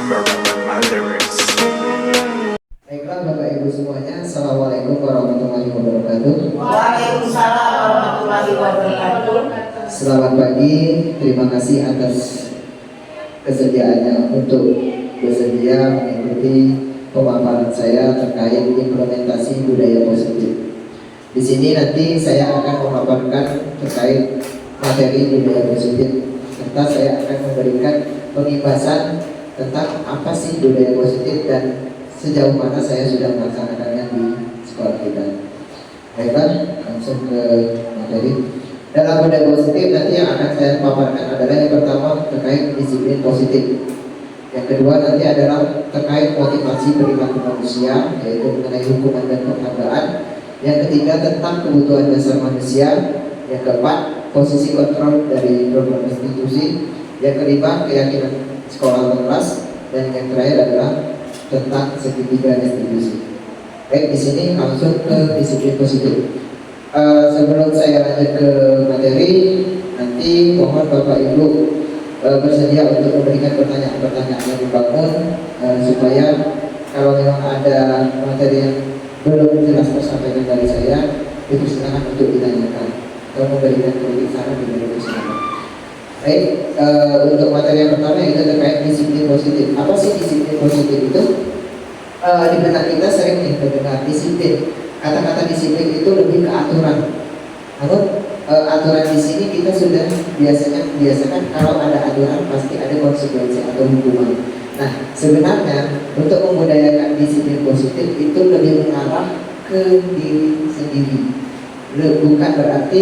Maryland Mothers. Baiklah Bapak Ibu semuanya, Assalamualaikum warahmatullahi wabarakatuh. Waalaikumsalam warahmatullahi wabarakatuh. Selamat pagi, terima kasih atas kesediaannya untuk bersedia mengikuti pemaparan saya terkait implementasi budaya positif. Di sini nanti saya akan memaparkan terkait materi budaya positif, serta saya akan memberikan pembahasan tentang apa sih budaya positif dan sejauh mana saya sudah melaksanakannya di sekolah kita. Baiklah, langsung ke materi. Dalam budaya positif nanti yang akan saya paparkan adalah yang pertama terkait disiplin positif. Yang kedua nanti adalah terkait motivasi perilaku manusia, yaitu mengenai hukuman dan penghargaan. Yang ketiga tentang kebutuhan dasar manusia. Yang keempat posisi kontrol dari program institusi. Yang kelima keyakinan sekolah atau kelas. Dan yang terakhir adalah tentang segitiga institusi. Baik, di sini langsung ke disiplin positif. Sebelum saya lanjut ke materi, nanti mohon Bapak Ibu bersedia untuk memberikan pertanyaan-pertanyaan yang membangun, supaya kalau memang ada materi yang belum jelas tersampaikan dari saya, dipersilakan untuk ditanyakan atau memberikan kritik saran di media sosial. Baik, untuk materi yang pertama itu terkait disiplin positif. Apa sih disiplin positif itu? Di benak kita sering nih mendengar disiplin. Kata-kata disiplin itu lebih ke aturan. Namun aturan di sini kita sudah biasakan kalau ada aturan pasti ada konsekuensi atau hukuman. Nah, sebenarnya untuk membudayakan disiplin positif itu lebih mengarah ke diri sendiri. Bukan berarti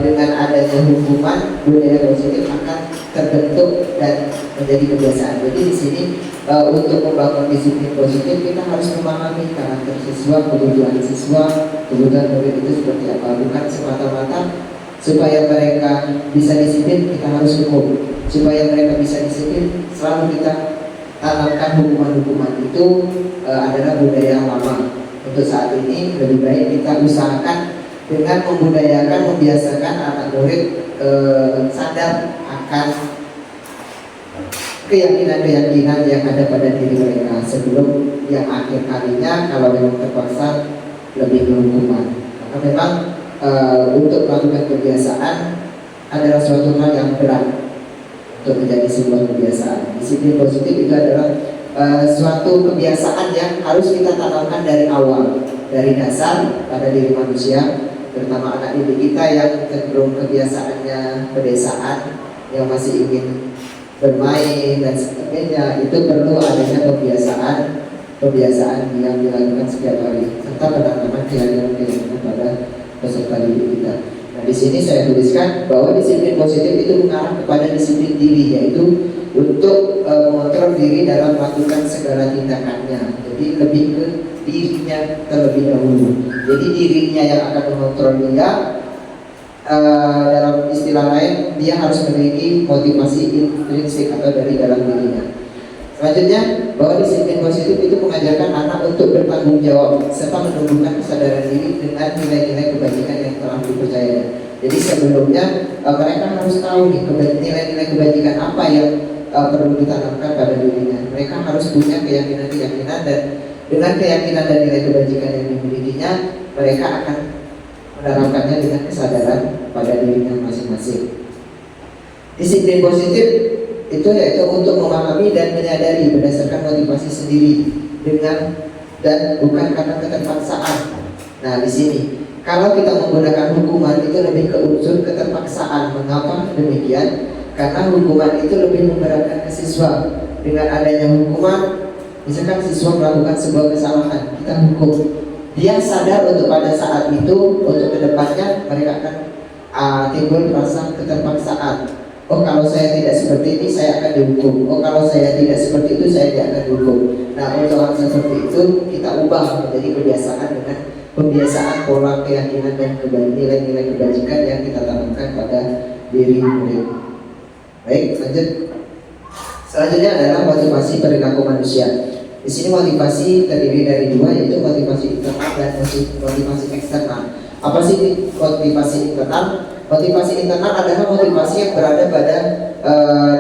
dengan adanya hukuman budaya positif akan terbentuk dan menjadi kebiasaan. Jadi di sini untuk membangun disiplin positif kita harus memahami karakter siswa, kebutuhan siswa, kebutuhan murid itu seperti apa. Bukan semata-mata supaya mereka bisa disiplin kita harus hukum. Supaya mereka bisa disiplin selalu kita tanamkan hukuman-hukuman itu adalah budaya lama. Untuk saat ini lebih baik kita usahakan dengan membudayakan, membiasakan anak murid sadar akan keyakinan-keyakinan yang ada pada diri mereka sebelum yang akhir kalinya kalau memang terpaksa lebih ke hukuman. Karena memang untuk melakukan kebiasaan adalah suatu hal yang berat untuk menjadi sebuah kebiasaan. Disiplin positif itu adalah suatu kebiasaan yang harus kita tanamkan dari awal, dari dasar pada diri manusia, terutama anak didik kita yang cenderung kebiasaannya pedesaan, yang masih ingin bermain dan sebagainya. Itu perlu adanya kebiasaan yang dilakukan setiap hari, serta penanaman keyakinan pada peserta didik kita. Nah, di sini saya tuliskan bahwa disiplin positif itu mengarah kepada disiplin diri, yaitu untuk mengontrol diri dalam melakukan segala tindakannya. Jadi lebih ke dirinya terlebih dahulu. Jadi dirinya yang akan mengontrol dia. Dalam istilah lain, dia harus memiliki motivasi intrinsik atau dari dalam dirinya. Selanjutnya, bahwa disiplin positif itu mengajarkan anak untuk bertanggung jawab serta menumbuhkan kesadaran diri dengan nilai-nilai kebajikan yang telah dipercayanya. Jadi sebelumnya mereka harus tahu nih nilai-nilai kebajikan apa yang perlu ditanamkan pada dirinya. Mereka harus punya keyakinan-keyakinan, dan dengan keyakinan dan nilai kebajikan yang dimilikinya, mereka akan menerapkannya dengan kesadaran pada dirinya masing-masing. Disiplin positif itu yaitu untuk memahami dan menyadari berdasarkan motivasi sendiri dengan dan bukan karena keterpaksaan. Nah, di sini kalau kita menggunakan hukuman itu lebih ke unsur keterpaksaan. Mengapa demikian? Karena hukuman itu lebih memberatkan ke siswa. Dengan adanya hukuman, misalkan siswa melakukan sebuah kesalahan, kita hukum. Dia sadar untuk pada saat itu, untuk kedepannya mereka akan timbul rasa keterpaksaan. Oh, kalau saya tidak seperti ini saya akan dihukum. Oh, kalau saya tidak seperti itu saya tidak akan dihukum. Nah, untuk hal seperti itu kita ubah menjadi kebiasaan dengan pembiasaan pola keyakinan dan nilai-nilai kebajikan yang kita tanamkan pada diri murid. Baik, lanjut. Selanjutnya adalah motivasi perilaku manusia. Di sini motivasi terdiri dari dua, yaitu motivasi internal dan motivasi eksternal. Apa sih motivasi internal? Motivasi internal adalah motivasi yang berada pada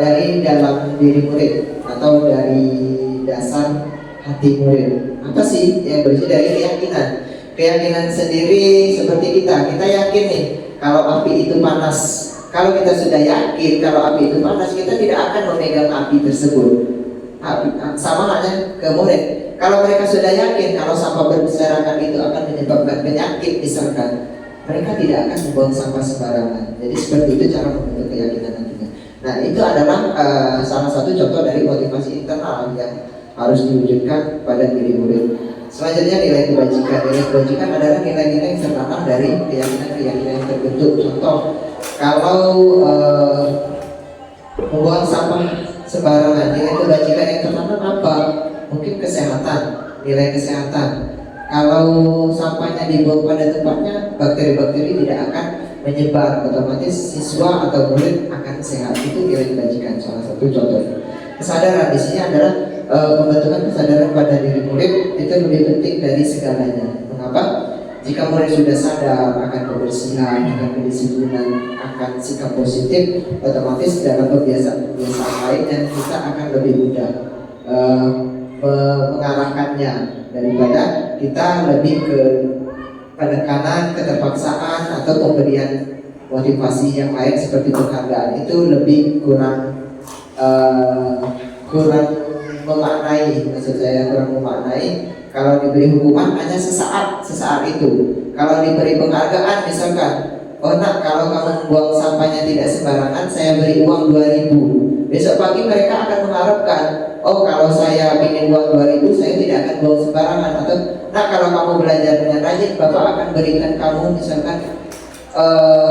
dari dalam diri murid. Nah, atau dari dasar hati murid. Apa sih yang berisi dari keyakinan? Keyakinan sendiri seperti kita yakin nih kalau api itu panas. Kalau kita sudah yakin kalau api itu panas, kita tidak akan memegang api tersebut. Sama halnya ke murid. Kalau mereka sudah yakin kalau sampah berserakan itu akan menyebabkan penyakit misalkan, mereka tidak akan membuang sampah sembarangan. Jadi seperti itu cara membentuk keyakinan nantinya. Nah, itu adalah salah satu contoh dari motivasi internal yang harus diwujudkan pada diri murid. Selanjutnya nilai kebajikan. Nilai kebajikan adalah nilai-nilai yang tertanam dari keyakinan-keyakinan yang terbentuk. Contoh, kalau membuang sampah sembarangan, nilai kebajikan yang tertanam apa? Mungkin kesehatan, nilai kesehatan. Kalau sampahnya dibuang pada tempatnya, bakteri-bakteri tidak akan menyebar, otomatis siswa atau murid akan sehat. Itu nilai kebajikan, salah satu contoh. Kesadaran di sini adalah pembentukan kesadaran pada diri murid itu lebih penting dari segalanya. Mengapa? Jika murid sudah sadar akan kebersihan, akan kedisiplinan, akan sikap positif, otomatis dalam kebiasaan-kebiasaan lain yang kita akan lebih mudah mengarahkannya daripada kita lebih ke penekanan, keterpaksaan atau pemberian motivasi yang lain seperti penghargaan. Itu lebih kurang memaknai, maksud saya kurang memaknai. Kalau diberi hukuman hanya sesaat itu. Kalau diberi penghargaan misalkan, oh nak, kalau kamu membuang sampahnya tidak sembarangan, saya beri uang 2.000. Besok pagi mereka akan mengharapkan, oh kalau saya ingin uang 2.000, saya tidak akan buang sembarangan. Atau nak, kalau kamu belajar dengan rajin, Bapak akan berikan kamu misalkan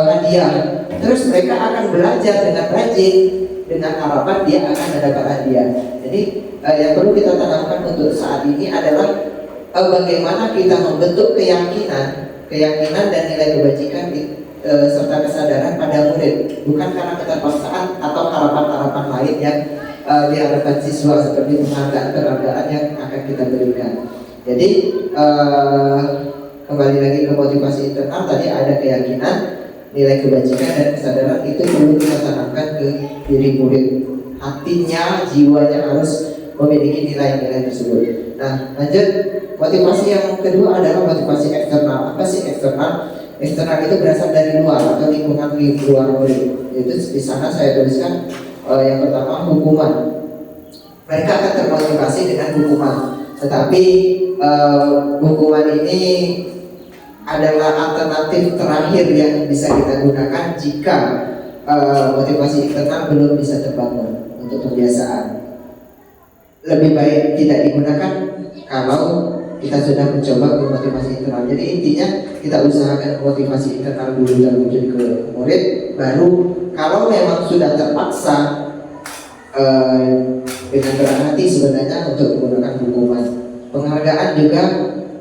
hadiah. Terus mereka akan belajar dengan rajin, dengan harapan dia akan mendapat hadiah. Jadi yang perlu kita tanamkan untuk saat ini adalah bagaimana kita membentuk keyakinan dan nilai kebajikan serta kesadaran pada murid, bukan karena keterpaksaan atau harapan-harapan lain yang diharapkan siswa seperti penghargaan yang akan kita berikan. Jadi kembali lagi ke motivasi internal, tadi ada keyakinan, nilai kebajikan dan kesadaran itu perlu kita tanamkan ke diri murid. Hatinya, jiwanya harus memiliki nilai-nilai tersebut. Nah, lanjut, motivasi yang kedua adalah motivasi eksternal. Apa sih eksternal? Eksternal itu berasal dari luar atau lingkungan di luar murid. Itu di sana saya tuliskan yang pertama hukuman. Mereka akan termotivasi dengan hukuman. Tetapi hukuman ini adalah alternatif terakhir yang bisa kita gunakan jika motivasi internal belum bisa terbangun untuk kebiasaan. Lebih baik tidak digunakan kalau kita sudah mencoba ke motivasi internal. Jadi intinya kita usahakan motivasi internal dulu terwujud ke murid, baru kalau memang sudah terpaksa dengan berat hati sebenarnya untuk menggunakan hukuman. Penghargaan juga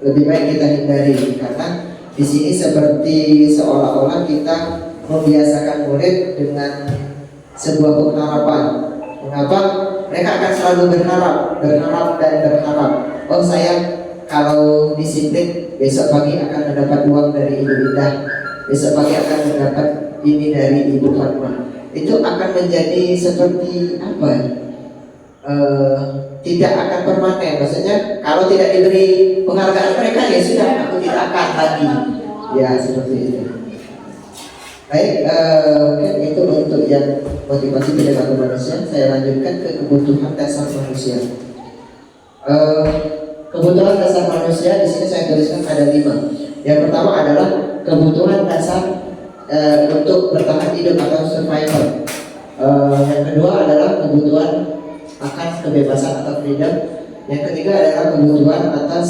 lebih baik kita hindari, karena di sini seperti seolah-olah kita membiasakan murid dengan sebuah pengharapan. Mengapa? Mereka akan selalu berharap dan berharap. Oh, saya kalau disiplin besok pagi akan mendapat uang dari Ibu Indah, besok pagi akan mendapat ini dari Ibu Fatma. Itu akan menjadi seperti apa? Tidak akan permanen. Maksudnya kalau tidak diberi penghargaan mereka, ya sudah, aku tidak akan lagi. Ya seperti itu. Baik, itu untuk yang motivasi perilaku manusia. Saya lanjutkan ke kebutuhan dasar manusia. Kebutuhan dasar manusia di sini saya tuliskan ada 5. Yang pertama adalah kebutuhan dasar untuk bertahan hidup atau survival. Yang kedua adalah kebutuhan akan kebebasan atau freedom. Yang ketiga adalah kebutuhan atas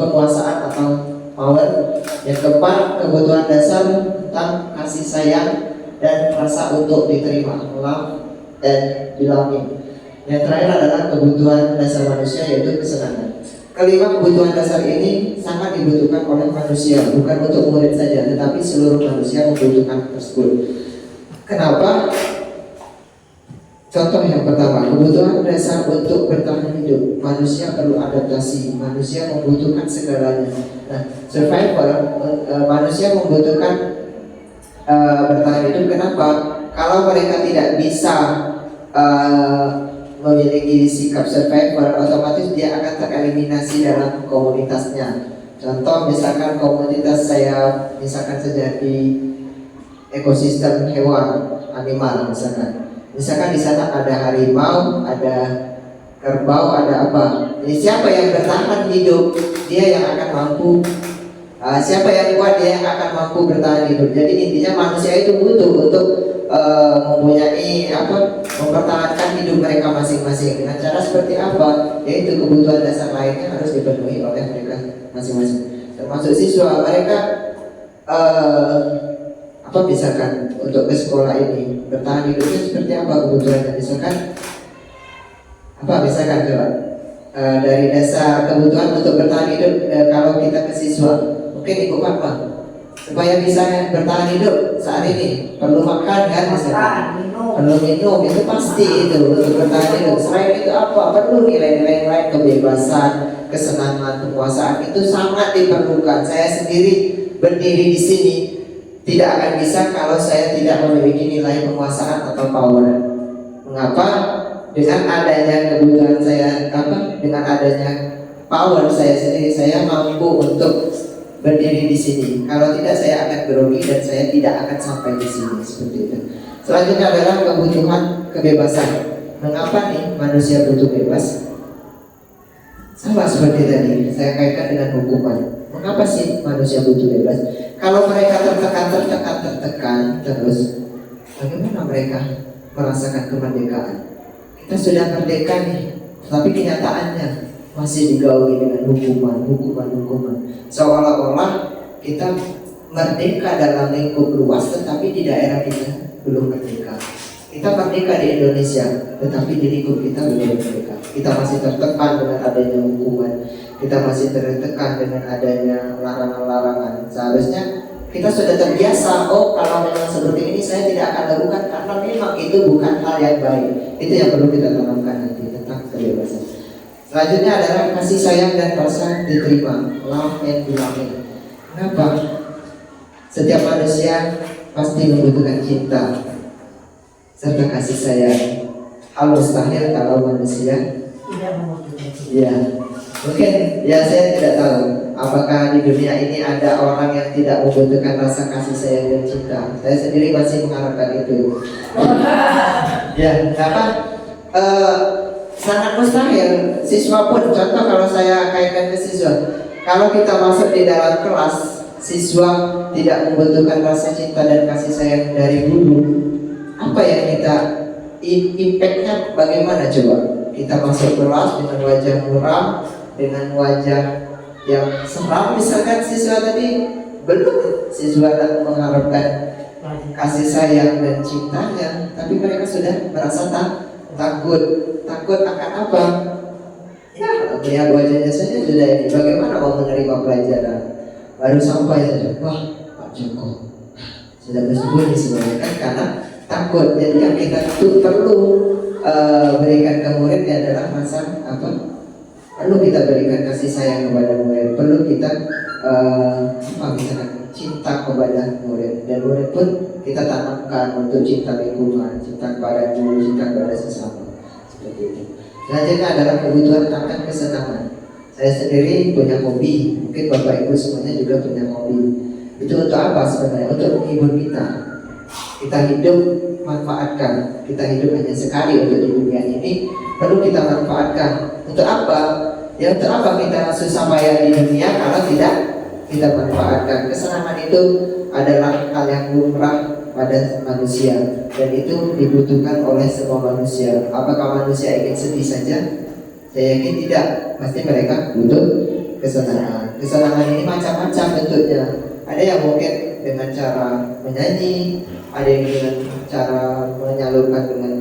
penguasaan atau power. Yang keempat, kebutuhan dasar tentang kasih sayang dan rasa untuk diterima, love dan belonging. Yang terakhir adalah kebutuhan dasar manusia, yaitu kesenangan. Kelima kebutuhan dasar ini sangat dibutuhkan oleh manusia, bukan untuk murid saja, tetapi seluruh manusia membutuhkan tersebut. Kenapa? Contoh yang pertama, kebutuhan dasar untuk bertahan hidup. Manusia perlu adaptasi, manusia membutuhkan segalanya. Nah, survival, manusia membutuhkan bertahan hidup. Kenapa? Kalau mereka tidak bisa memiliki sikap survivor, otomatis dia akan tereliminasi dalam komunitasnya. Contoh misalkan komunitas saya, misalkan saja di ekosistem hewan, animal misalkan di sana ada harimau, ada kerbau, ada apa. Jadi siapa yang bertahan hidup, dia yang akan mampu. Siapa yang kuat, dia yang akan mampu bertahan hidup. Jadi intinya manusia itu butuh untuk mempunyai mempertahankan hidup mereka masing-masing. Dengan cara seperti apa? Yaitu kebutuhan dasar lainnya harus dipenuhi oleh mereka masing-masing. Termasuk siswa, mereka misalkan untuk ke sekolah ini bertahan hidupnya seperti apa kebutuhannya, misalkan coba dari dasar kebutuhan untuk bertahan hidup, kalau kita ke siswa mungkin ikut apa supaya bisa bertahan hidup saat ini, perlu makan kan, misalkan perlu minum, itu pasti itu untuk bertahan hidup. Selain itu perlu nilai-nilai lain, kebebasan, kesenangan, penguasaan, itu sangat diperlukan. Saya sendiri berdiri di sini tidak akan bisa kalau saya tidak memiliki nilai penguasaan atau power. Mengapa? Dengan adanya kebutuhan saya, dengan adanya power saya sendiri, saya mampu untuk berdiri di sini. Kalau tidak, saya akan grogi dan saya tidak akan sampai di sini, seperti itu. Selanjutnya adalah kebutuhan kebebasan. Mengapa nih manusia butuh bebas? Sama seperti tadi, saya kaitkan dengan hukuman. Mengapa sih manusia butuh bebas? Kalau mereka tertekan terus, bagaimana mereka merasakan kemerdekaan? Kita sudah merdeka nih, tapi kenyataannya masih digauli dengan hukuman. Seolah-olah kita merdeka dalam lingkup luas, tetapi di daerah kita belum merdeka. Kita merdeka di Indonesia, tetapi di lingkup kita belum merdeka. Kita masih tertekan dengan adanya hukuman. Kita masih tertekan dengan adanya larangan-larangan. Seharusnya kita sudah terbiasa, kalau memang seperti ini saya tidak akan lakukan karena memang itu bukan hal yang baik. Itu yang perlu kita tanamkan nanti tentang kebebasan. Selanjutnya adalah kasih sayang dan rasa diterima, love and belonging. Kenapa? Setiap manusia pasti membutuhkan cinta serta kasih sayang. Hal mustahil kalau manusia tidak membutuhkan cinta. Ya, mungkin saya tidak tahu apakah di dunia ini ada orang yang tidak membutuhkan rasa kasih sayang dan cinta. Saya sendiri masih mengharapkan itu. Kenapa? Sangat mustahil. Siswa pun, contoh kalau saya kaitkan ke siswa, kalau kita masuk di dalam kelas, siswa tidak membutuhkan rasa cinta dan kasih sayang dari guru, apa yang kita impactnya bagaimana coba? Kita masuk kelas dengan wajah muram, dengan wajah yang seram, misalkan siswa tadi belum siswa mengharapkan kasih sayang dan cintanya, tapi mereka sudah merasa takut akan apa? Melihat wajahnya saja sudah ini, bagaimana mau menerima pelajaran? Baru sampai saja, wah Pak Joko sudah bersembunyi sebenarnya kan, karena takut. Jadi yang kita perlu berikan ke murid adalah rasa perlu kita berikan kasih sayang kepada murid, perlu kita misalkan cinta kepada murid, dan murid pun kita tanamkan untuk cinta lingkungan, cinta kepada guru, cinta kepada sesama, seperti itu. Selanjutnya adalah kebutuhan akan kesenangan. Saya sendiri punya hobi, mungkin Bapak Ibu semuanya juga punya hobi. Itu untuk apa sebenarnya? Untuk menghibur kita. Kita hidup, manfaatkan. Kita hidup hanya sekali untuk di dunia ini, perlu kita manfaatkan. Untuk apa? Untuk apa kita susah payah di dunia kalau tidak kita manfaatkan? Kesenangan itu adalah hal yang lumrah pada manusia, dan itu dibutuhkan oleh semua manusia. Apakah manusia ingin sedih saja? Saya yakin tidak. Pasti mereka butuh kesenangan. Kesenangan ini macam-macam bentuknya. Ada yang mungkin dengan cara menyanyi, ada yang dengan cara menyalurkan dengan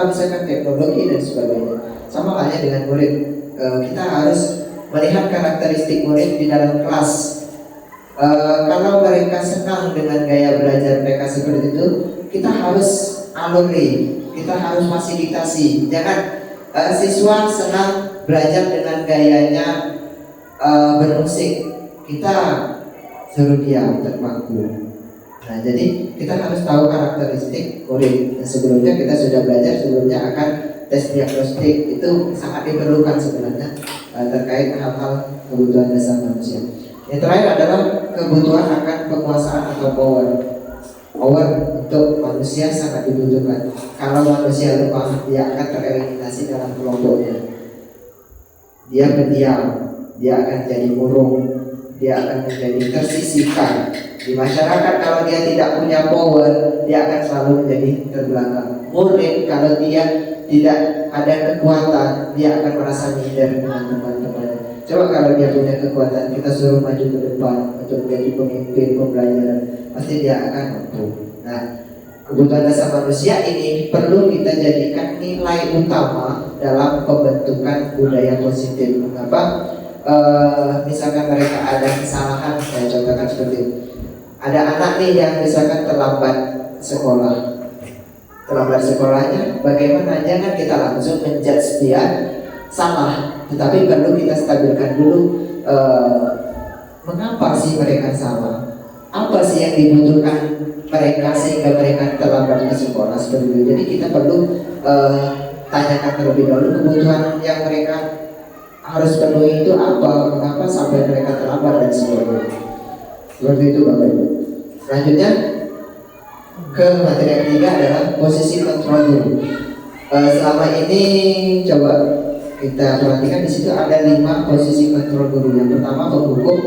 misalkan teknologi dan sebagainya. Sama halnya dengan murid. Kita harus melihat karakteristik murid di dalam kelas. Kalau mereka senang dengan gaya belajar mereka seperti itu, kita harus aluri, kita harus fasilitasi. Jangan siswa senang belajar dengan gayanya bermusik, kita suruh dia terpaku. Nah, jadi kita harus tahu karakteristik murid. Nah, sebelumnya kita sudah belajar sebelumnya akan tes diagnostik, itu sangat diperlukan sebenarnya terkait hal-hal kebutuhan dasar manusia. Yang terakhir adalah kebutuhan akan penguasaan atau power. Power untuk manusia sangat dibutuhkan. Kalau manusia lemah, dia akan tereliminasi dalam kelompoknya. Dia pendiam, dia akan jadi murung, dia akan menjadi tersisihkan. Di masyarakat kalau dia tidak punya power, dia akan selalu menjadi terbelakang. Murid kalau dia tidak ada kekuatan, dia akan merasa minder dengan teman-teman. Coba kalau dia punya kekuatan, kita suruh maju ke depan untuk menjadi pemimpin pembelajaran, pasti dia akan mampu. Nah, kebutuhan dasar manusia ini perlu kita jadikan nilai utama dalam pembentukan budaya positif. Mengapa? Misalkan mereka ada kesalahan, saya contohkan seperti ini. Ada anak nih yang misalkan terlambat sekolah. Terlambat sekolahnya, bagaimana? Jangan kita langsung menjudge dia salah, tetapi perlu kita stabilkan dulu mengapa sih mereka salah, apa sih yang dibutuhkan mereka sehingga mereka terlambat ke sekolah seperti itu. Jadi kita perlu tanyakan terlebih dahulu kebutuhan yang mereka harus penuhi itu apa, mengapa sampai mereka terlambat dan sebagainya. Seperti itu Bapak Ibu. Selanjutnya ke materi yang ketiga adalah posisi kontrol guru. Selama ini coba kita perhatikan di situ ada 5 posisi kontrol guru. Yang pertama penghukum,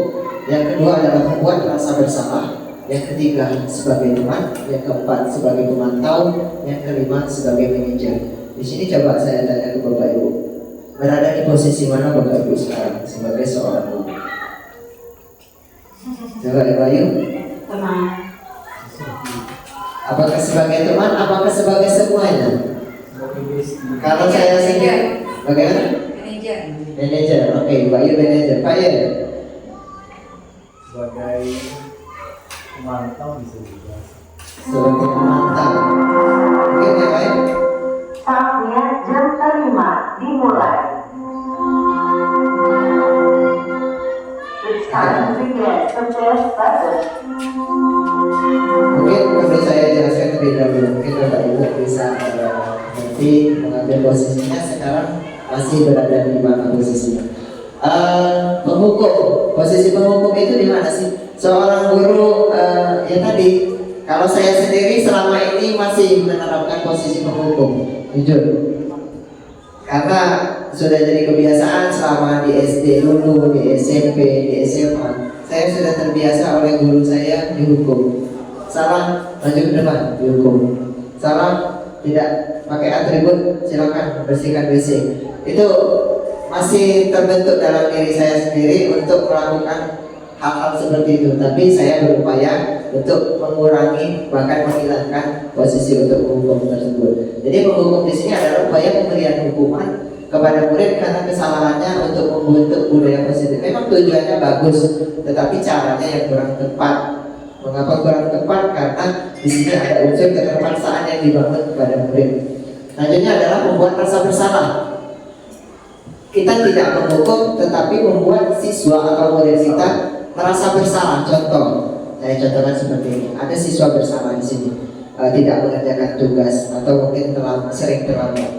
yang kedua adalah membuat rasa bersalah, yang ketiga sebagai teman, yang keempat sebagai pemantau, yang kelima sebagai manajer. Di sini coba saya tanya ke Bapak Ibu, berada di posisi mana Bapak Ibu sekarang sebagai seorang guru? Coba Ibu Ayu. Teman. Apakah sebagai teman, apakah sebagai semuanya? Kalau saya sendiri, bagaimana? Manajer. Manajer, oke, Pak Yu manajer. Pak Yu sebagai pemantau bisa juga. sebagai pemantau. Oke, yang lain? Saatnya jam kelima dimulai. It's time to get the best started. Mungkin perlu saya jelaskan terlebih dahulu. Mungkin Bapak Ibu bisa nanti mengambil posisinya. Sekarang masih berada di mana posisinya? Penghukum. Posisi penghukum itu di mana sih? Seorang guru ya tadi. Kalau saya sendiri selama ini masih menerapkan posisi penghukum, jujur. Karena sudah jadi kebiasaan selama di SD dulu, di SMP, di SMA, saya sudah terbiasa oleh guru saya dihukum. Salah, maju ke depan, dihukum. Salah, tidak pakai atribut, silakan bersihkan WC. Itu masih terbentuk dalam diri saya sendiri untuk melakukan hal-hal seperti itu. Tapi saya berupaya untuk mengurangi bahkan menghilangkan posisi untuk menghukum tersebut. Jadi menghukum di sini adalah upaya pemberian hukuman kepada murid karena kesalahannya untuk membentuk budaya positif. Memang tujuannya bagus, tetapi caranya yang kurang tepat. Mengapa kurang tepat? Karena di sini ada unsur keterpaksaan yang dibangun kepada murid. Selanjutnya adalah membuat rasa bersalah. Kita tidak menghukum, tetapi membuat siswa atau murid kita merasa bersalah. Contoh, saya contohkan seperti ini. Ada siswa bersalah di sini, tidak mengerjakan tugas atau mungkin sering terlambat.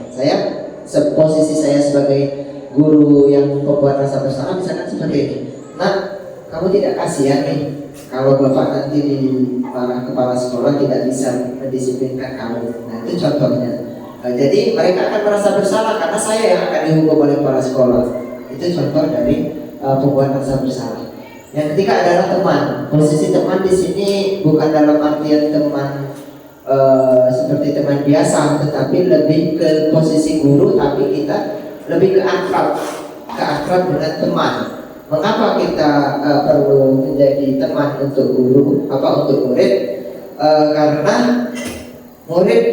Posisi saya sebagai guru yang membuat rasa bersalah misalkan seperti ini. Nah, kamu tidak kasihan nih kalau bapak nanti di para kepala sekolah tidak bisa mendisiplinkan kamu. Nah, itu contohnya. Jadi mereka akan merasa bersalah karena saya yang akan dihukum oleh kepala sekolah. Itu contoh dari pembuat rasa bersalah. Yang ketiga adalah teman. Posisi teman di sini bukan dalam artian teman seperti teman biasa, tetapi lebih ke posisi guru, tapi kita lebih ke akrab dengan teman. Mengapa kita perlu menjadi teman untuk guru, untuk murid? Karena murid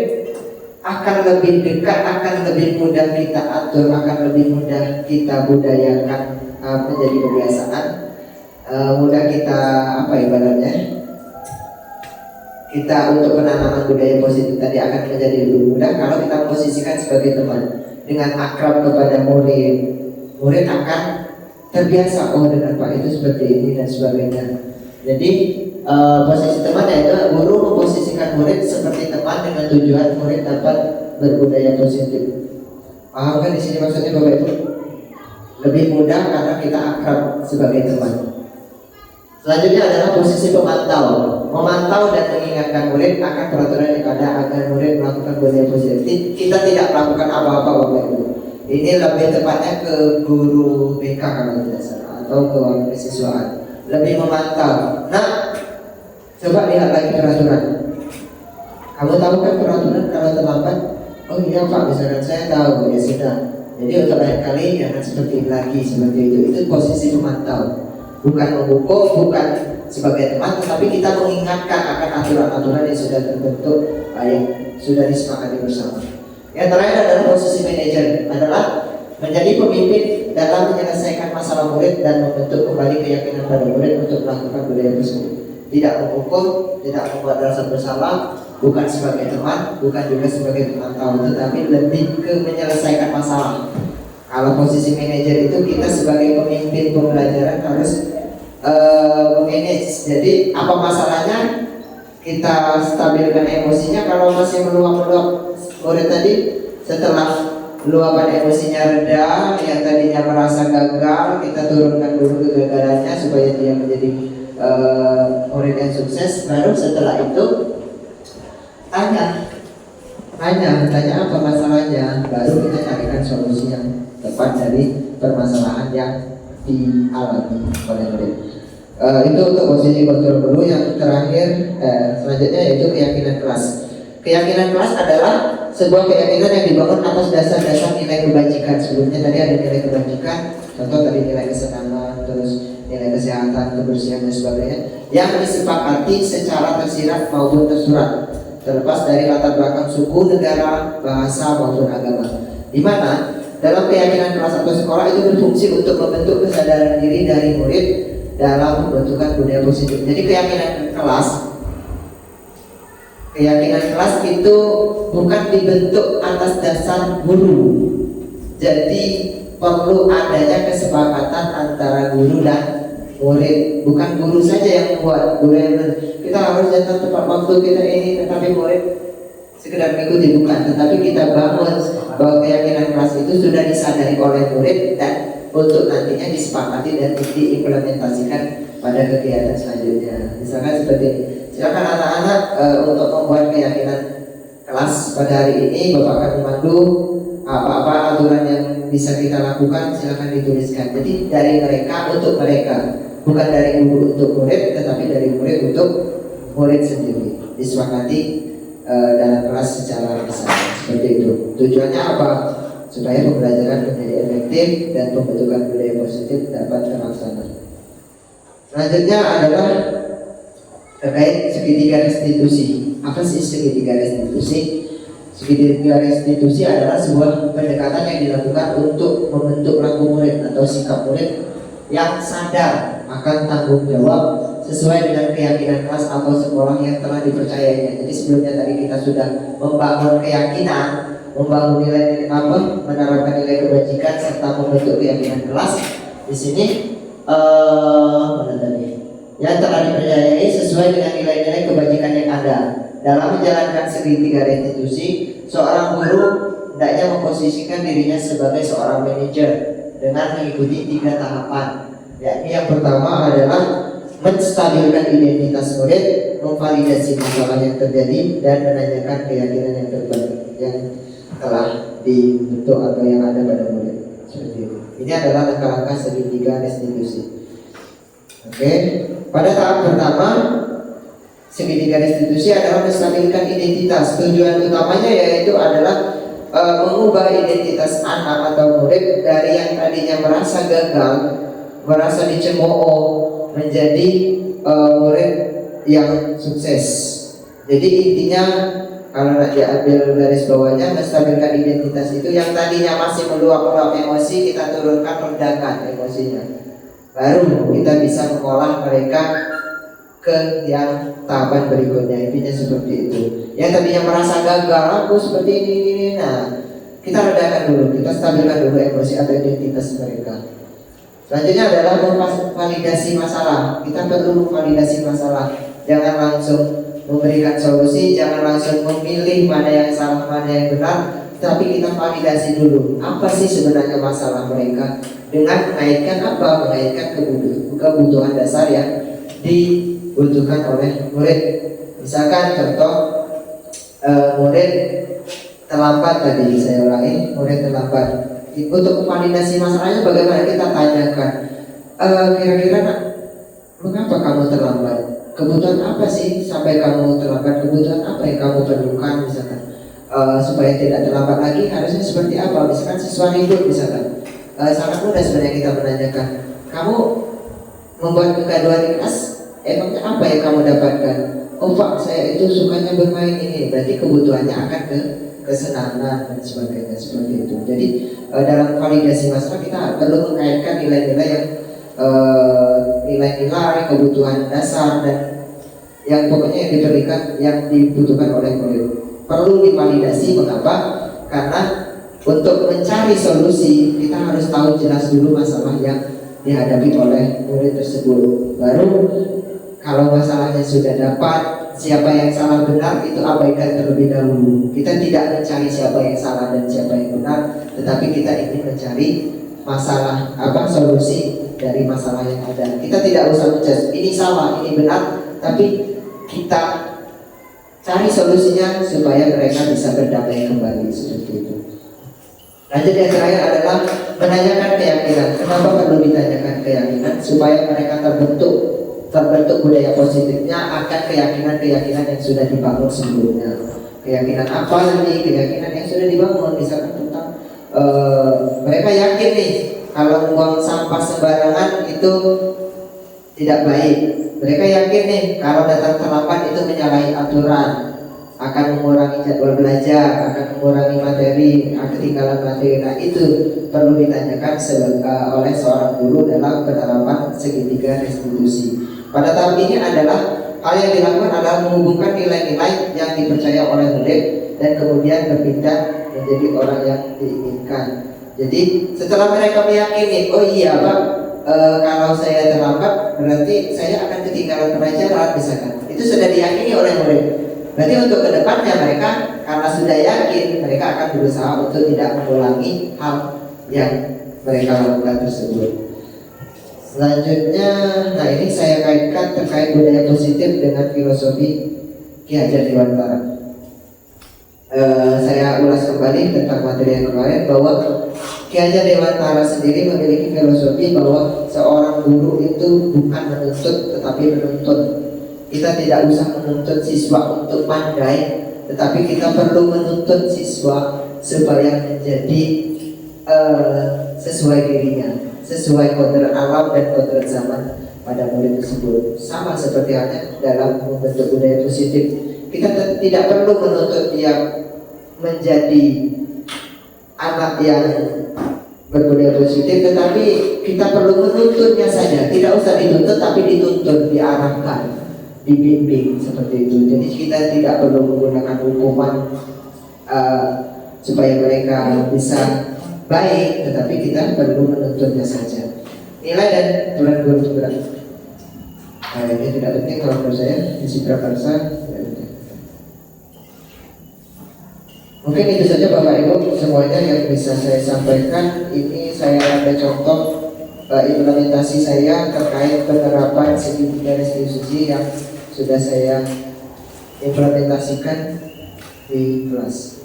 akan lebih dekat, akan lebih mudah kita atur, akan lebih mudah kita budayakan menjadi kebiasaan, mudah kita ibaratnya kita untuk penanaman budaya positif tadi akan menjadi lebih mudah kalau kita posisikan sebagai teman. Dengan akrab kepada murid, murid akan terbiasa, oh dengan Pak itu seperti ini dan sebagainya. Jadi posisi teman yaitu guru memposisikan murid seperti teman dengan tujuan murid dapat berbudaya positif. Paham kan di sini maksudnya Bapak Ibu? Lebih mudah karena kita akrab sebagai teman. Selanjutnya adalah posisi pemantau. Memantau dan mengingatkan murid akan peraturan yang ada agar murid melakukan budaya positif. Kita tidak melakukan apa-apa Bapak Ibu. Ini lebih tepatnya ke guru BK kalau tidak salah atau ke kesiswaan. Lebih memantau. Nah, coba lihat lagi peraturan. Kamu tahu kan peraturan kalau terlambat? Oh iya Pak, misalkan saya tahu, ya sudah. Jadi untuk lain kali jangan seperti lagi seperti itu. Itu posisi pemantau. Bukan menghukum, bukan sebagai teman, tetapi kita mengingatkan akan aturan-aturan yang sudah terbentuk, yang sudah disepakati bersama. Yang terakhir adalah posisi manajer, adalah menjadi pemimpin dalam menyelesaikan masalah murid dan membentuk kembali keyakinan pada murid untuk melakukan budaya tersebut. Tidak menghukum, tidak membuat rasa bersalah, bukan sebagai teman, bukan juga sebagai pemantau, tetapi lebih ke menyelesaikan masalah. Kalau posisi manajer itu kita sebagai pemimpin pembelajaran harus manage. Jadi apa masalahnya kita stabilkan emosinya. Kalau masih meluap-meluap murid tadi, setelah luapan emosinya reda, yang tadinya merasa gagal, kita turunkan dulu kegagalannya supaya dia menjadi murid yang sukses. Baru setelah itu tanya apa masalahnya, baru kita carikan solusi yang tepat dari permasalahan yang dialami oleh murid. Itu untuk posisi kontrol guru. Yang terakhir selanjutnya yaitu keyakinan kelas. Keyakinan kelas adalah sebuah keyakinan yang dibangun atas dasar-dasar nilai kebajikan. Sebelumnya tadi ada nilai kebajikan, contoh tadi nilai kesenangan, terus nilai kesehatan, kebersihan dan sebagainya, yang disepakati secara tersirat maupun tersurat, terlepas dari latar belakang suku, negara, bahasa maupun agama. Di mana dalam keyakinan kelas atau sekolah itu berfungsi untuk membentuk kesadaran diri dari murid dalam pembentukan budaya positif. Jadi keyakinan kelas itu bukan dibentuk atas dasar guru. Jadi perlu adanya kesepakatan antara guru dan murid. Bukan guru saja yang membuat, guru yang kita harus datang tepat waktu kita ini, tetapi murid sekedar mengikuti, bukan. Tetapi kita bangun bahwa keyakinan kelas itu sudah disadari oleh murid dan untuk nantinya disepakati dan diimplementasikan pada kegiatan selanjutnya. Misalkan seperti ini. Silakan anak-anak untuk membuat keyakinan kelas pada hari ini. Bapak akan memandu apa-apa aturan yang bisa kita lakukan, silakan dituliskan. Jadi dari mereka untuk mereka, bukan dari guru untuk murid, tetapi dari murid untuk murid sendiri. Disepakati dalam kelas secara bersama. Seperti itu. Tujuannya apa? Supaya pembelajaran menjadi efektif dan pembentukan budaya positif dapat terlaksana. Selanjutnya adalah terkait segitiga restitusi. Apa sih segitiga restitusi? Segitiga restitusi adalah sebuah pendekatan yang dilakukan untuk membentuk laku murid atau sikap murid yang sadar akan tanggung jawab sesuai dengan keyakinan kelas atau sekolah yang telah dipercayainya. Jadi sebelumnya tadi kita sudah membangun keyakinan, membangun nilai menerapkan nilai kebajikan serta membentuk keyakinan kelas. Di sini yang telah dipercayai sesuai dengan nilai-nilai kebajikan yang ada. Dalam menjalankan segitiga restitusi, seorang guru hendaknya memposisikan dirinya sebagai seorang manajer dengan mengikuti 3 tahapan. Yakni yang pertama adalah menstabilkan identitas murid, memvalidasi masalah yang terjadi, dan menanyakan keyakinan yang terbaik yang telah dibentuk atau yang ada pada murid. Seperti itu. Ini adalah langkah-langkah segitiga restitusi. Oke, pada tahap pertama segitiga restitusi adalah menstabilkan identitas. Tujuan utamanya yaitu adalah mengubah identitas anak atau murid dari yang tadinya merasa gagal, merasa dicemooh, menjadi murid yang sukses. Jadi intinya kalau diambil garis bawahnya, menstabilkan identitas itu yang tadinya masih meluap-meluap emosi, kita turunkan, redakan emosinya. Baru kita bisa mengolah mereka ke yang tahapan berikutnya. Intinya seperti itu. Yang tadinya merasa gagal, aku seperti ini. Nah, kita redakan dulu, kita stabilkan dulu emosi atau identitas mereka. Selanjutnya adalah memvalidasi masalah. Kita perlu memvalidasi masalah. Jangan langsung memberikan solusi, jangan langsung memilih mana yang salah, mana yang benar, tapi kita validasi dulu apa sih sebenarnya masalah mereka dengan mengaitkan apa, mengaitkan kebutuhan dasar yang dibutuhkan oleh murid. Misalkan contoh murid terlambat, tadi saya ulangi, murid terlambat. Untuk validasi masalahnya bagaimana, kita tanyakan kira-kira mengapa kamu terlambat, kebutuhan apa sih sampai kamu terlambat, kebutuhan apa yang kamu perlukan misalkan. Supaya tidak terlambat lagi harusnya seperti apa, misalkan siswa ribut misalkan. Sangat mudah sebenarnya kita menanyakan, kamu membuat kegaduhan di kelas, emangnya apa yang kamu dapatkan? Oh Pak, saya itu sukanya bermain ini, berarti kebutuhannya akan ke kesenangan dan sebagainya, seperti itu. Jadi dalam validasi masalah kita perlu mengaitkan nilai-nilai yang nilai-nilai kebutuhan dasar dan yang pokoknya yang diberikan, yang dibutuhkan oleh murid. Perlu divalidasi, mengapa? Karena untuk mencari solusi kita harus tahu jelas dulu masalah yang dihadapi oleh murid tersebut. Baru kalau masalahnya sudah dapat, siapa yang salah benar itu abaikan terlebih dahulu. Kita tidak mencari siapa yang salah dan siapa yang benar, tetapi kita ingin mencari masalah solusi dari masalah yang ada. Kita tidak usah menjudge ini salah, ini benar, tapi kita cari solusinya supaya mereka bisa berdamai kembali, seperti itu. Lanjut yang terakhir adalah menanyakan keyakinan. Kenapa perlu ditanyakan keyakinan? Supaya mereka terbentuk budaya positifnya akan keyakinan-keyakinan yang sudah dibangun sebelumnya. Keyakinan apa lagi? Keyakinan yang sudah dibangun, misalkan tentang mereka yakin nih kalau buang sampah sembarangan itu tidak baik. Mereka yakin nih kalau datang terlambat itu menyalahi aturan, akan mengurangi jadwal belajar, akan mengurangi materi, ketinggalan materi. Nah itu perlu ditanyakan oleh seorang guru dalam penerapan segitiga restitusi. Pada tahap ini adalah hal yang dilakukan adalah menghubungkan nilai-nilai yang dipercaya oleh murid dan kemudian berpindah menjadi orang yang diinginkan. Jadi setelah mereka meyakini, oh iya Pak, kalau saya terlambat berarti saya akan ketinggalan pelajaran misalkan, itu sudah diyakini oleh murid. Berarti untuk kedepannya mereka karena sudah yakin, mereka akan berusaha untuk tidak mengulangi hal yang mereka lakukan tersebut. Selanjutnya, nah ini saya kaitkan terkait budaya positif dengan filosofi Ki Hajar Dewantara. Saya ulas kembali tentang materi yang kemarin bahwa Ki Hajar Dewantara sendiri memiliki filosofi bahwa seorang guru itu bukan menuntut tetapi menuntun. Kita tidak usah menuntut siswa untuk pandai, tetapi kita perlu menuntut siswa supaya menjadi sesuai dirinya, sesuai kodrat alam dan kodrat zaman pada murid tersebut. Sama seperti halnya dalam membentuk budaya positif, kita tidak perlu menuntut dia menjadi anak yang berbudaya positif, tetapi kita perlu menuntunnya saja. Tidak usah dituntut, tapi dituntun, diarahkan, dibimbing, seperti itu. Jadi kita tidak perlu menggunakan hukuman supaya mereka bisa baik, tetapi kita perlu menuntunnya saja. Nilai dan tulen guru berat. Ini tidak penting kalau menurut saya. Isi prakarsa tidak penting. Mungkin itu saja Bapak Ibu semuanya yang bisa saya sampaikan. Ini saya ada contoh implementasi saya terkait penerapan segitiga restitusi yang sudah saya implementasikan di kelas.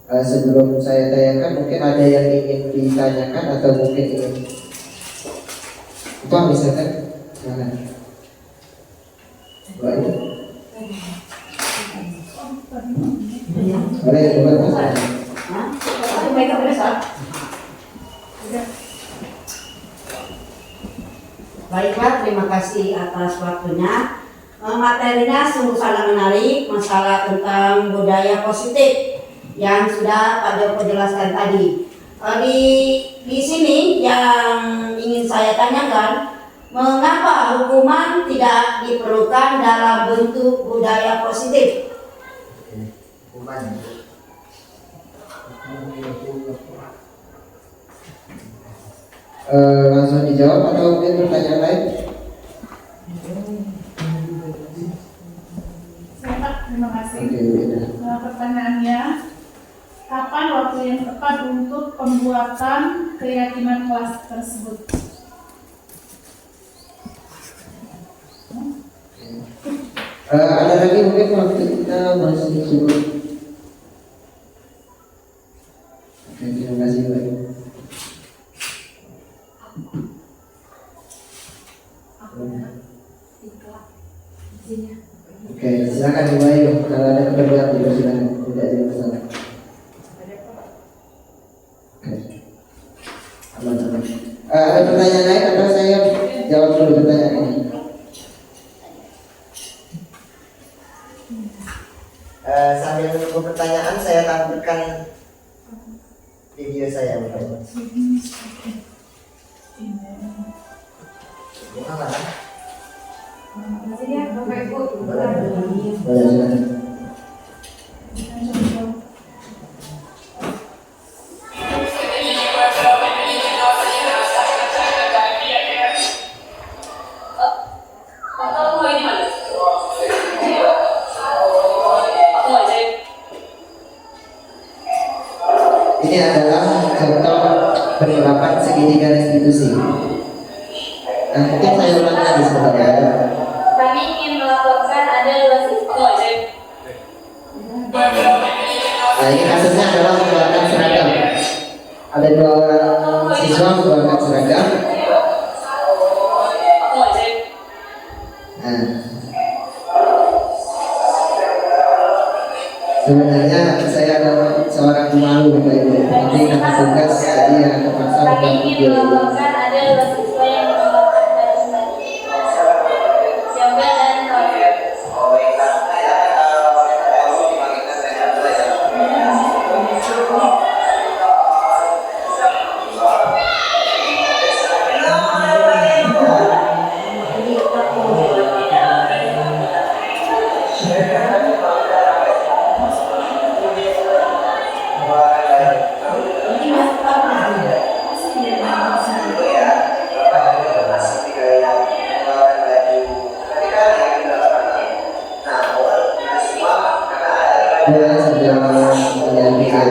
Sebelum saya tayangkan, mungkin ada yang ingin ditanyakan atau mungkin ingin apa misalkan? Mana? Boleh? Boleh coba? Baiklah, terima kasih atas waktunya. Materinya sungguh sangat menarik, masalah tentang budaya positif yang sudah Pak Joko jelaskan tadi. Di sini yang ingin saya tanyakan, mengapa hukuman tidak diperlukan dalam bentuk budaya positif? Langsung dijawab atau mungkin pertanyaan lain? kasih. Oke, beda. Nah, pertanyaannya, kapan waktu yang tepat untuk pembuatan keyakinan kelas tersebut? Ada lagi mungkin waktu kita masih cukup. Oke, terima kasih Pak. Oke, silakan Ibu Ayu. Kalau ada keperluan juga silakan. Tidak ada masalah. Oke. Aman. Ada pertanyaan lain atau saya jawab dulu pertanyaan ini? Sambil menunggu pertanyaan, saya tampilkan video saya, Bapak. Gimana? Boleh, silakan. Ini adalah contoh penerapan segitiga restitusi. Nah, mungkin saya ulang lagi sebentar ya. Kami ingin melaporkan ada 2 siswa. Nah, ini kasusnya adalah mengeluarkan seragam. Ada 2 orang siswa mengeluarkan seragam. Nah, sebenarnya saya adalah seorang pemalu, Bapak Ibu. Nanti karena tugas jadi ya terpaksa Kami membuat ingin video ini. melaporkan ada 2 siswa yang melakukan baju tadi. Coba dan Roger. Saya sedang melihat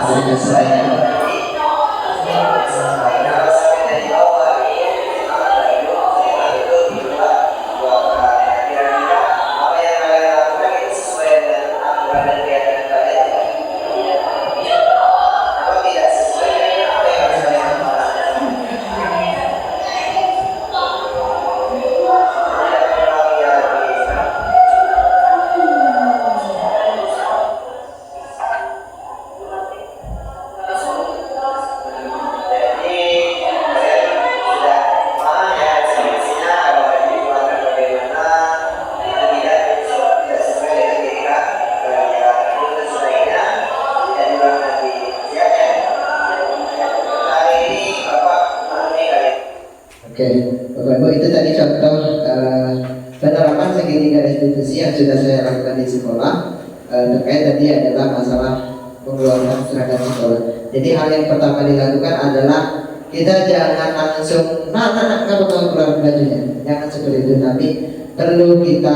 dari saya. Oke, Bapak Ibu, itu tadi contoh penerapan segitiga restitusi yang sudah saya lakukan di sekolah. Terkait tadi adalah masalah pengeluaran seragam sekolah. Jadi hal yang pertama dilakukan adalah kita jangan langsung nggak bakal keluar bajunya, jangan seperti itu. Tapi perlu kita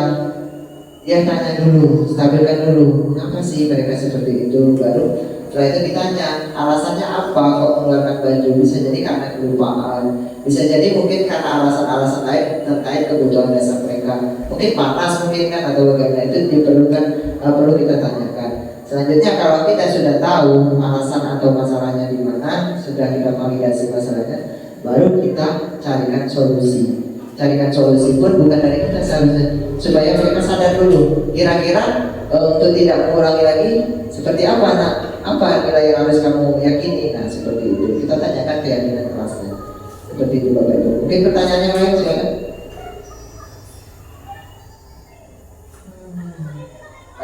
ya tanya dulu, stabilkan dulu, kenapa sih mereka seperti itu. Baru setelah itu ditanya alasannya apa kok mengeluarkan baju. Bisa jadi karena kelupaan, bisa jadi mungkin karena alasan-alasan lain terkait kebutuhan dasar mereka. Mungkin panas mungkin kan atau bagaimana, itu diperlukan, perlu kita tanyakan. Selanjutnya kalau kita sudah tahu alasan atau masalahnya di mana, sudah kita validasi masalahnya, baru kita carikan solusi. Carikan solusi pun bukan dari kita seharusnya, supaya mereka sadar dulu kira-kira untuk tidak mengulangi lagi seperti apa nak, apa nilai yang harus kamu yakini. Nah seperti itu kita tanyakan keyakinan kelasnya. Seperti itu Bapak Ibu. Mungkin pertanyaan yang lain silakan.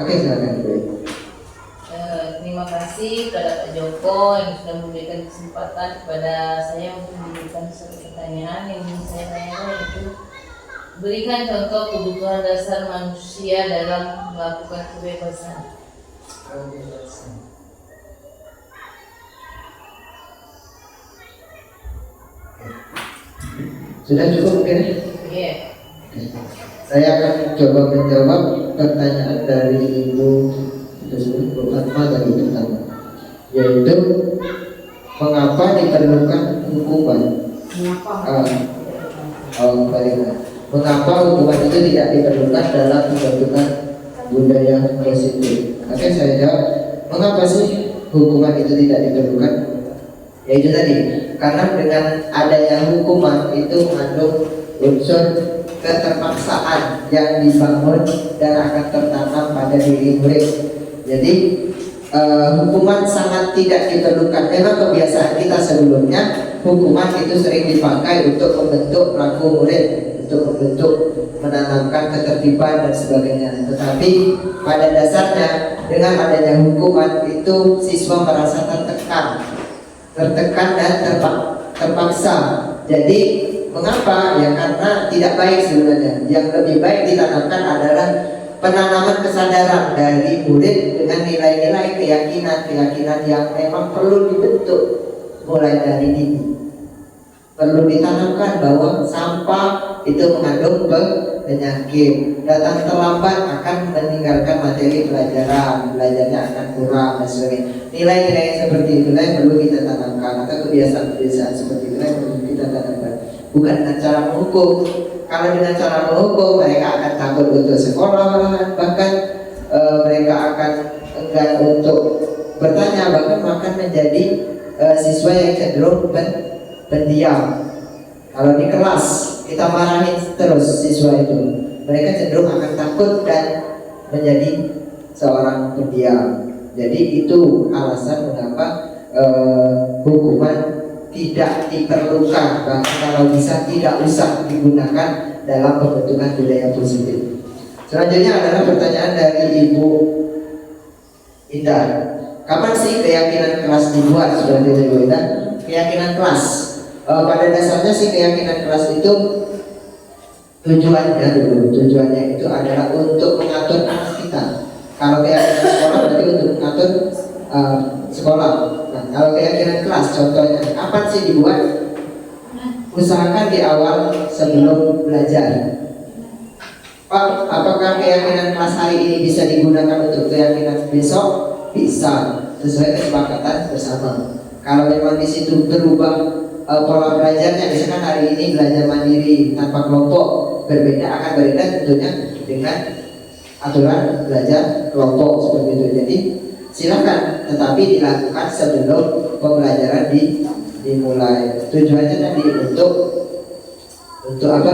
Oke, silakan Ibu. Terima kasih kepada Pak Joko yang sudah memberikan kesempatan kepada saya untuk memberikan satu pertanyaan yang ingin saya tanyakan, yaitu berikan contoh kebutuhan dasar manusia dalam melakukan kebebasan. Sudah cukup mungkin? Iya. Saya akan coba menjawab pertanyaan dari Ibu Fatma tadi pertama, yaitu mengapa diperlukan hukuman? Baiklah. Mengapa hukuman itu tidak diperlukan dalam pembentukan budaya positif? Oke, saya jawab. Mengapa sih hukuman itu tidak diperlukan? Yaitu tadi, karena dengan adanya hukuman itu mengandung unsur keterpaksaan yang dibangun dan akan tertanam pada diri murid. Jadi hukuman sangat tidak diperlukan. Memang kebiasaan kita sebelumnya hukuman itu sering dipakai untuk membentuk pelaku murid, untuk membentuk, menanamkan ketertiban dan sebagainya. Tetapi pada dasarnya dengan adanya hukuman itu siswa merasa tertekan dan terpaksa. Jadi mengapa? Ya karena tidak baik sebenarnya. Yang lebih baik ditanamkan adalah penanaman kesadaran dari murid dengan nilai-nilai keyakinan yang memang perlu dibentuk mulai dari dini. Perlu ditanamkan bahwa sampah itu mengandung penyakit, datang terlambat akan meninggalkan materi pelajaran, belajarnya akan kurang dan sebagainya. Nilai-nilai seperti itulah yang perlu kita tanamkan, atau kebiasaan-kebiasaan seperti itulah yang perlu kita tanamkan. Bukan dengan cara menghukum. Kalau dengan cara menghukum, mereka akan takut untuk sekolah, bahkan mereka akan enggan untuk bertanya, bahkan akan menjadi siswa yang cenderung pendiam. Kalau di kelas kita marahin terus siswa itu, mereka cenderung akan takut dan menjadi seorang pendiam. Jadi itu alasan mengapa hukuman tidak diperlukan, bahkan kalau bisa tidak usah digunakan dalam pembentukan budaya positif. Selanjutnya adalah pertanyaan dari Ibu Indah. Kapan sih keyakinan kelas dibuat? Seperti itu Ibu Indah. Keyakinan kelas, pada dasarnya sih keyakinan kelas itu tujuannya itu adalah untuk mengatur anak kita. Kalau keyakinan sekolah berarti untuk mengatur sekolah. Nah, kalau keyakinan kelas, contohnya kapan sih dibuat? Usahakan di awal sebelum belajar. Pak, apakah keyakinan kelas hari ini bisa digunakan untuk keyakinan besok? Bisa, sesuai kesepakatan bersama. Kalau memang di situ berubah pola belajarnya, misalkan hari ini belajar mandiri tanpa kelompok, berbeda akan berbeda tentunya dengan aturan belajar kelompok seperti itu. Jadi silakan, tetapi dilakukan sebelum pembelajaran dimulai. Tujuannya tadi untuk apa?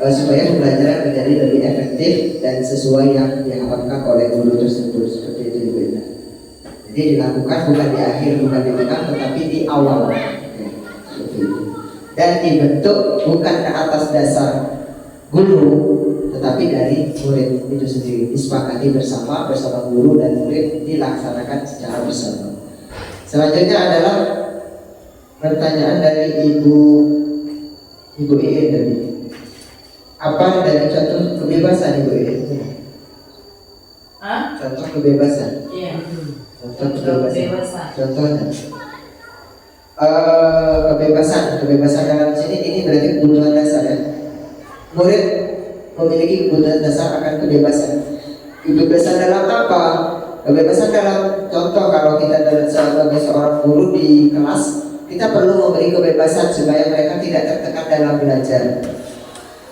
Supaya pembelajaran menjadi lebih efektif dan sesuai yang diharapkan oleh guru tersebut, seperti itu Ibu Indah. Jadi dilakukan bukan di akhir, bukan di tengah, tetapi di awal. Seperti itu. Dan dibentuk bukan ke atas dasar guru, tetapi dari murid itu sendiri, disepakati bersama guru dan murid, dilaksanakan secara bersama. Selanjutnya adalah pertanyaan dari Ibu Iin tadi. Apa dari contoh kebebasan Ibu Iin? Contoh kebebasan. Iya. Contoh kebebasan. Contohnya kebebasan dalam sini ini berarti kebutuhan dasar ya. Murid memiliki kebutuhan dasar akan kebebasan. Kebebasan dalam apa? Kebebasan dalam contoh, kalau kita sebagai seorang guru di kelas, kita perlu memberi kebebasan supaya mereka tidak tertekan dalam belajar.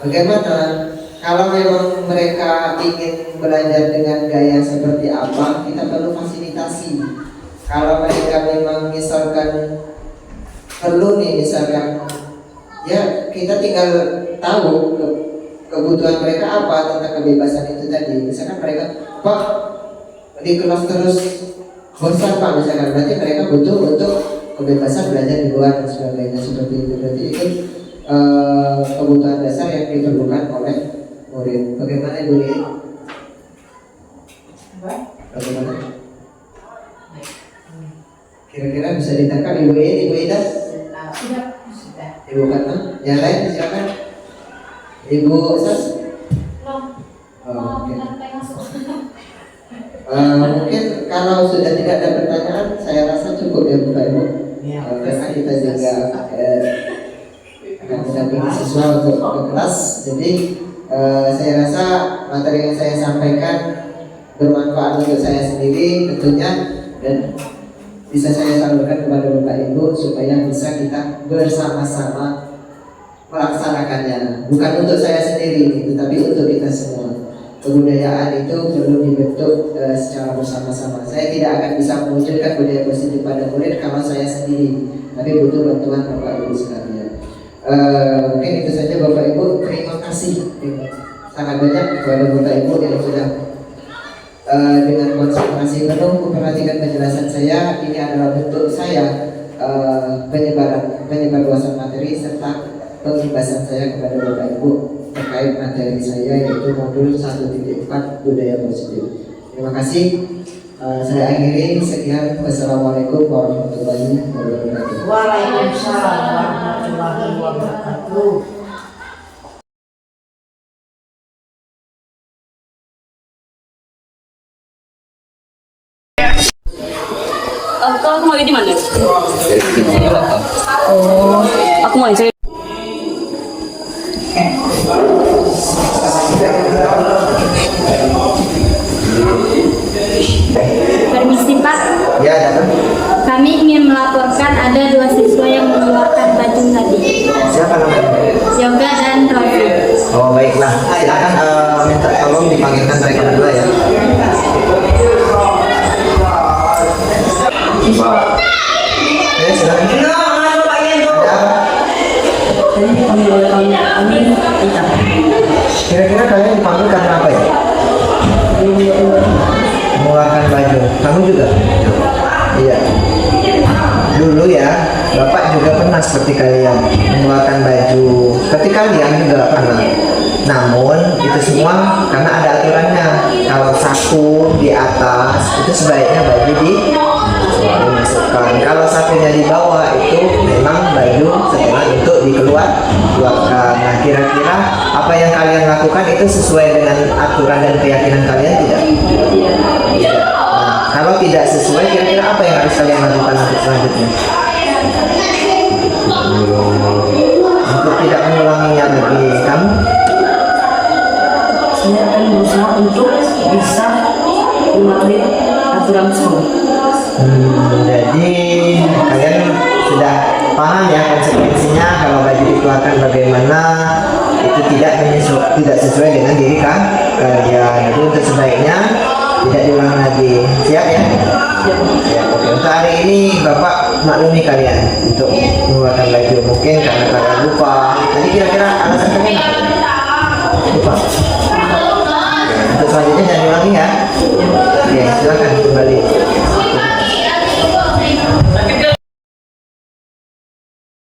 Bagaimana kalau memang mereka ingin belajar dengan gaya seperti apa, kita perlu fasilitasi. Kalau mereka memang misalkan perlu nih, misalkan ya kita tinggal tahu kebutuhan mereka apa tentang kebebasan itu tadi. Misalkan mereka, Pak, di kelas terus bosan Pak, misalkan, berarti mereka butuh untuk kebebasan belajar di luar dan sebagainya, seperti itu. Berarti itu kebutuhan dasar yang diperlukan oleh murid. Bagaimana Ibu Iin? Bagaimana? Kira-kira bisa ditangkap Ibu Iin, Ibu Ida? Sudah. Ibu Fatma? Yang lain silakan. Ibu Sas? Oke. Mungkin kalau sudah tidak ada pertanyaan, saya rasa cukup ya Bapak Ibu. Karena kita juga akan mendampingi siswa untuk ke kelas, jadi Saya rasa materi yang saya sampaikan bermanfaat untuk saya sendiri tentunya, dan bisa saya salurkan kepada Bapak Ibu supaya bisa kita bersama-sama melaksanakannya. Bukan untuk saya sendiri, tetapi untuk kita semua. Kebudayaan itu perlu dibentuk secara bersama-sama. Saya tidak akan bisa mewujudkan budaya positif pada murid kalau saya sendiri, tapi butuh bantuan Bapak Ibu sekalian. Mungkin itu saja Bapak Ibu. Terima kasih sangat banyak kepada Bapak Ibu yang sudah dengan konsentrasi penuh memperhatikan penjelasan saya. Ini adalah bentuk saya penyebarluasan materi serta pembahasan saya kepada Bapak Ibu terkait materi saya, yaitu modul 1.4 budaya positif. Terima kasih. Saya akhiri. Sekian. Wassalamualaikum warahmatullahi wabarakatuh. Waalaikumsalam warahmatullahi wabarakatuh. Kalau mau di mana? Oh, aku mau cari. Permisi Pak, Ya, ada. kami ingin melaporkan ada 2 siswa yang mengeluarkan baju tadi. Siapa namanya? Yoga dan Rofi. Oh, baiklah. Silakan minta tolong dipanggilkan mereka berdua ya. Ya, silakan. Kira-kira kalian dipanggil karena apa ya? Mengeluarkan baju. Kamu juga? Iya. Dulu ya, Bapak juga pernah seperti kalian mengeluarkan baju. Seperti kalian juga pernah. Namun itu semua karena ada aturannya. Kalau saku di atas itu sebaiknya baju dimasukkan. Kalau sakunya di bawah itu memang baju setelah untuk dikeluarkan. Nah, kira-kira apa yang kalian lakukan itu sesuai dengan aturan dan keyakinan kalian tidak? Tidak. Nah, kalau tidak sesuai, kira-kira apa yang harus kalian lakukan untuk selanjutnya? Untuk tidak mengulanginya lagi. Kamu? Saya akan berusaha untuk bisa mematuhi aturan sekolah. Jadi kalian sudah paham ya konsekuensinya kalau baju dikeluarkan bagaimana, itu tidak sesuai dengan diri kalian. Itu untuk sebaiknya tidak diulang lagi. Siap ya? Siap. Oke. Untuk hari ini Bapak maklumi kalian untuk mengeluarkan baju, mungkin karena kalian lupa. Tadi kira-kira alasan kalian apa? Lupa. Untuk selanjutnya jangan diulangi ya. Oke, silakan kembali.